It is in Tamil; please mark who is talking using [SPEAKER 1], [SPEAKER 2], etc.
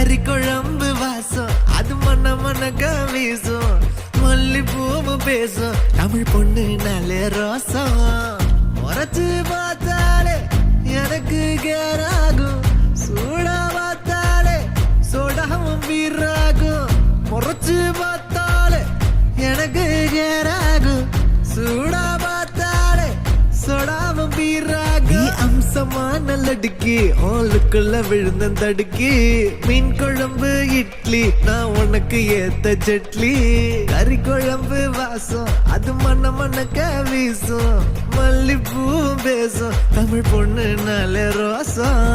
[SPEAKER 1] கறி குழம்பு வாசம் அது மன மனக்க வீசும் மல்லிப்பூவும் பேசும் தமிழ் பொண்ணு நல்ல ரோசம் உரைச்சு பார்த்தாலே எனக்கு கேராகும் சூடா பார்த்தாலே சோடாவும் வீராகும் முறைச்சு பார்த்தாலே எனக்கு கேராகும் சூடா பார்த்தாலே சோடாவும் வீராகும் அம்சமான லடுக்கி ஆளுக்குள்ள விழுந்த தடுக்கி மீன் குழம்பு இட்லி நான் உனக்கு ஏத்த சட்லி கறி குழம்பு வாசம் அது மன மனக்க வீசும் மல்லிப்பூ பேசும் தமிழ் பொண்ணு நல்ல ரோசம்